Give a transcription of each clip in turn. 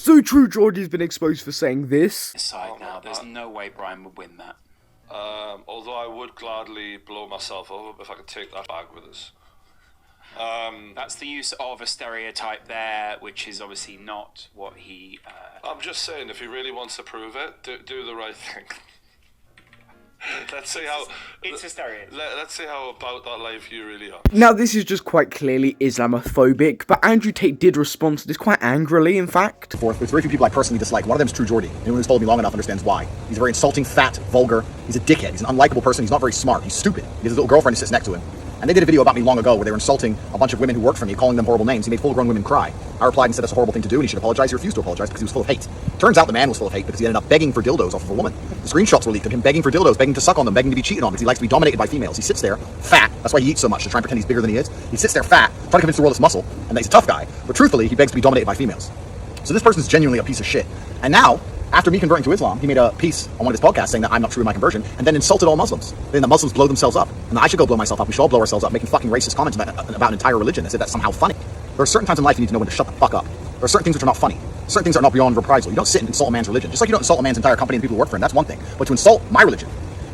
So True Geordie's been exposed for saying this. Side now, there's no way Brian would win that. Although I would gladly blow myself up if I could take that bag with us. That's the use of a stereotype there, which is obviously not what he... I'm just saying, if he really wants to prove it, do the right thing. Let's see how... It's a stereotype. Let's see how about that life you really are. Now, this is just quite clearly Islamophobic, but Andrew Tate did respond to this quite angrily, in fact. There's very few people I personally dislike. One of them is True Geordie. Anyone who's followed me long enough understands why. He's very insulting, fat, vulgar. He's a dickhead. He's an unlikable person. He's not very smart. He's stupid. He has a little girlfriend who sits next to him. And they did a video about me long ago where they were insulting a bunch of women who worked for me, calling them horrible names. He made full-grown women cry. I replied and said that's a horrible thing to do and he should apologize. He refused to apologize because he was full of hate. Turns out the man was full of hate because he ended up begging for dildos off of a woman. The screenshots were leaked of him begging for dildos, begging to suck on them, begging to be cheated on because he likes to be dominated by females. He sits there, fat. That's why he eats so much, to try and pretend he's bigger than he is. He sits there fat, trying to convince the world it's muscle, and that he's a tough guy. But truthfully, he begs to be dominated by females. So this person's genuinely a piece of shit. And now, after me converting to Islam, he made a piece on one of his podcasts saying that I'm not true in my conversion, and then insulted all Muslims. Then the Muslims blow themselves up. And I should go blow myself up. We should all blow ourselves up, making fucking racist comments about an entire religion as if that's somehow funny. There are certain times in life you need to know when to shut the fuck up. There are certain things which are not funny. Certain things are not beyond reprisal. You don't sit and insult a man's religion. Just like you don't insult a man's entire company and the people who work for him. That's one thing. But to insult my religion,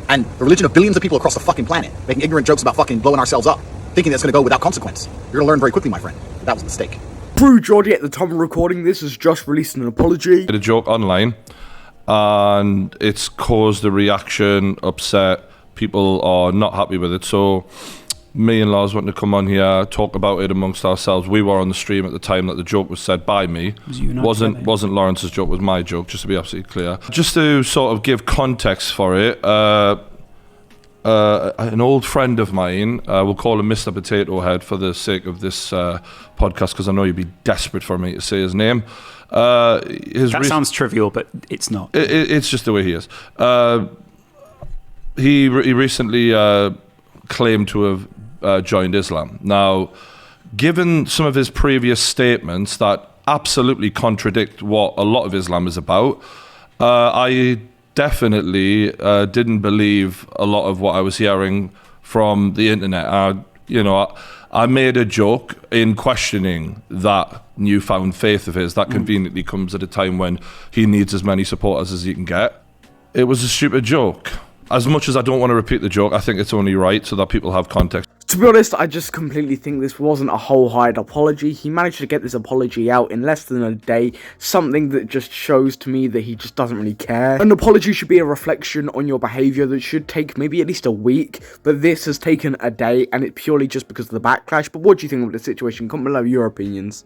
and the religion of billions of people across the fucking planet, making ignorant jokes about fucking blowing ourselves up, thinking that's going to go without consequence. You're going to learn very quickly, my friend. That was a mistake. True Geordie, at the time of recording this, has just released an apology. Did a joke online, and it's caused a reaction, upset. People are not happy with it. So me and Lars wanted to come on here, talk about it amongst ourselves. We were on the stream at the time that the joke was said by me. Wasn't Lawrence's joke, was my joke, just to be absolutely clear. Just to sort of give context for it, an old friend of mine, we'll call him Mr. Potato Head for the sake of this podcast, because I know you'd be desperate for me to say his name. That sounds trivial, but it's not. It's just the way he is. He recently claimed to have joined Islam. Now, given some of his previous statements that absolutely contradict what a lot of Islam is about, I definitely didn't believe a lot of what I was hearing from the internet. I made a joke in questioning that newfound faith of his that conveniently comes at a time when he needs as many supporters as he can get. It was a stupid joke. As much as I don't want to repeat the joke, I think it's only right so that people have context. To be honest, I just completely think this wasn't a wholehearted apology. He managed to get this apology out in less than a day, something that just shows to me that he just doesn't really care. An apology should be a reflection on your behaviour that should take maybe at least a week, but this has taken a day, and it's purely just because of the backlash. But what do you think of the situation? Comment below your opinions.